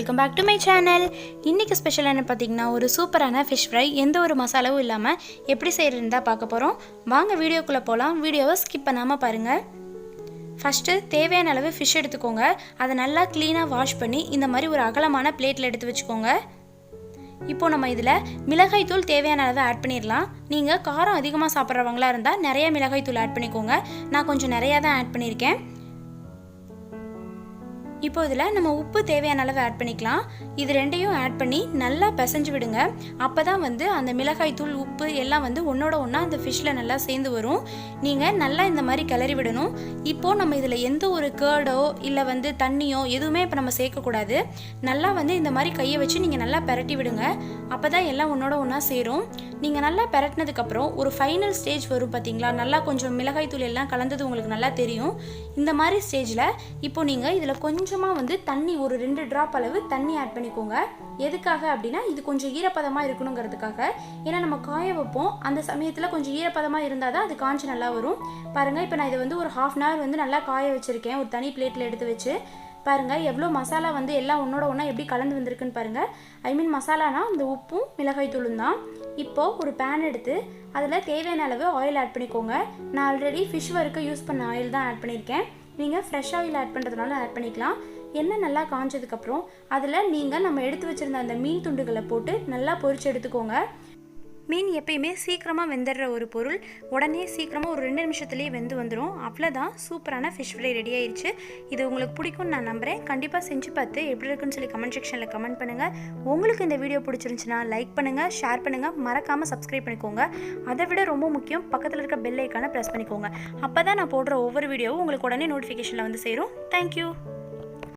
Welcome back to my channel. இன்றைக்கி special என்ன பார்த்தீங்கன்னா ஒரு சூப்பரான ஃபிஷ் ஃப்ரை எந்த ஒரு மசாலாவும் இல்லாமல் எப்படி செய்கிறதுன்னு தான் பார்க்க போகிறோம். வாங்க வீடியோக்குள்ளே போகலாம். வீடியோவை ஸ்கிப் பண்ணாமல் பாருங்கள். ஃபஸ்ட்டு தேவையான அளவு ஃபிஷ் எடுத்துக்கோங்க. அதை நல்லா க்ளீனாக வாஷ் பண்ணி இந்த மாதிரி ஒரு அகலமான பிளேட்டில் எடுத்து வச்சுக்கோங்க. இப்போது நம்ம இதில் மிளகாய் தூள் தேவையான அளவு ஆட் பண்ணிடலாம். நீங்கள் காரம் அதிகமாக சாப்பிட்றவங்களா இருந்தால் நிறைய மிளகாய் தூள் ஆட் பண்ணிக்கோங்க. நான் கொஞ்சம் நிறையா தான் ஆட் பண்ணியிருக்கேன். இப்போ இதில் நம்ம உப்பு தேவையான அளவு ஆட் பண்ணிக்கலாம். இது ரெண்டையும் ஆட் பண்ணி நல்லா பிசைஞ்சு விடுங்க. அப்போ தான் அந்த மிளகாய் தூள் உப்பு எல்லாம் ஒன்றோட ஒன்றா அந்த ஃபிஷ்ஷில் நல்லா சேர்ந்து வரும். நீங்கள் நல்லா இந்த மாதிரி கிளறி விடணும். இப்போது நம்ம இதில் எந்த ஒரு கேர்டோ இல்லை தண்ணியோ எதுவுமே இப்போ நம்ம சேர்க்கக்கூடாது. நல்லா இந்த மாதிரி கையை வச்சு நீங்கள் நல்லா பெரட்டி விடுங்க. அப்போ தான் எல்லாம் ஒன்றோட ஒன்றா சேரும். நீங்கள் நல்லா பெரட்டினதுக்கப்புறம் ஒரு ஃபைனல் ஸ்டேஜ் வரும் பார்த்தீங்களா, நல்லா கொஞ்சம் மிளகாய் தூள் எல்லாம் கலந்தது உங்களுக்கு நல்லா தெரியும். இந்த மாதிரி ஸ்டேஜில் இப்போ நீங்கள் இதில் கொஞ்சமாக தண்ணி ஒரு 2 ட்ராப் அளவு தண்ணி ஆட் பண்ணிக்கோங்க. எதுக்காக அப்படின்னா இது கொஞ்சம் ஈரப்பதமாக இருக்கணுங்கிறதுக்காக. ஏன்னா நம்ம காய வைப்போம், அந்த சமயத்தில் கொஞ்சம் ஈரப்பதமாக இருந்தால் தான் அது காஞ்சி நல்லா வரும். பாருங்கள், இப்போ நான் இதை ஒரு 1/2 hour நல்லா காய வச்சுருக்கேன். ஒரு தனி பிளேட்டில் எடுத்து வச்சு பாருங்கள் எவ்வளோ மசாலா எல்லாம் ஒன்றோட ஒன்றா எப்படி கலந்து வந்திருக்குன்னு பாருங்கள். ஐ மீன் மசாலானா இந்த உப்பும் மிளகாய் தூளும் தான். இப்போது ஒரு பேன் எடுத்து அதில் தேவையான அளவு ஆயில் ஆட் பண்ணிக்கோங்க. நான் ஆல்ரெடி ஃபிஷ் வறுக்க யூஸ் பண்ண ஆயில் தான் ஆட் பண்ணியிருக்கேன். நீங்கள் ஃப்ரெஷ் ஆயில் ஆட் பண்ணுறதுனால ஆட் பண்ணிக்கலாம். எண்ணெய் நல்லா காஞ்சதுக்கப்புறம் அதில் நீங்கள் நம்ம எடுத்து வச்சுருந்த அந்த மீன் துண்டுகளை போட்டு நல்லா பொரிச்சு எடுத்துக்கோங்க. மீன் எப்பயுமே சீக்கிரமாக வெந்துடுற ஒரு பொருள். உடனே சீக்கிரமாக ஒரு 2 நிமிஷத்துலேயே வெந்து வந்துடும். அவ்வளோதான், சூப்பரான ஃபிஷ் ஃப்ரை ரெடி ஆயிடுச்சு. இது உங்களுக்கு பிடிக்கும்னு நான் நம்புகிறேன். கண்டிப்பாக செஞ்சு பார்த்து எப்படி இருக்குன்னு சொல்லி கமெண்ட் செக்ஷனில் கமெண்ட் பண்ணுங்கள். உங்களுக்கு இந்த வீடியோ பிடிச்சிருந்துச்சுன்னா லைக் பண்ணுங்கள், ஷேர் பண்ணுங்கள், மறக்காமல் சப்ஸ்கிரைப் பண்ணிக்கோங்க. அதை விட ரொம்ப முக்கியம், பக்கத்தில் இருக்க பெல் ஐக்கானை ப்ரெஸ் பண்ணிக்கோங்க. அப்போ தான் நான் போடுற ஒவ்வொரு வீடியோவும் உங்களுக்கு உடனே நோட்டிஃபிகேஷனில் சேரும். தேங்க்யூ.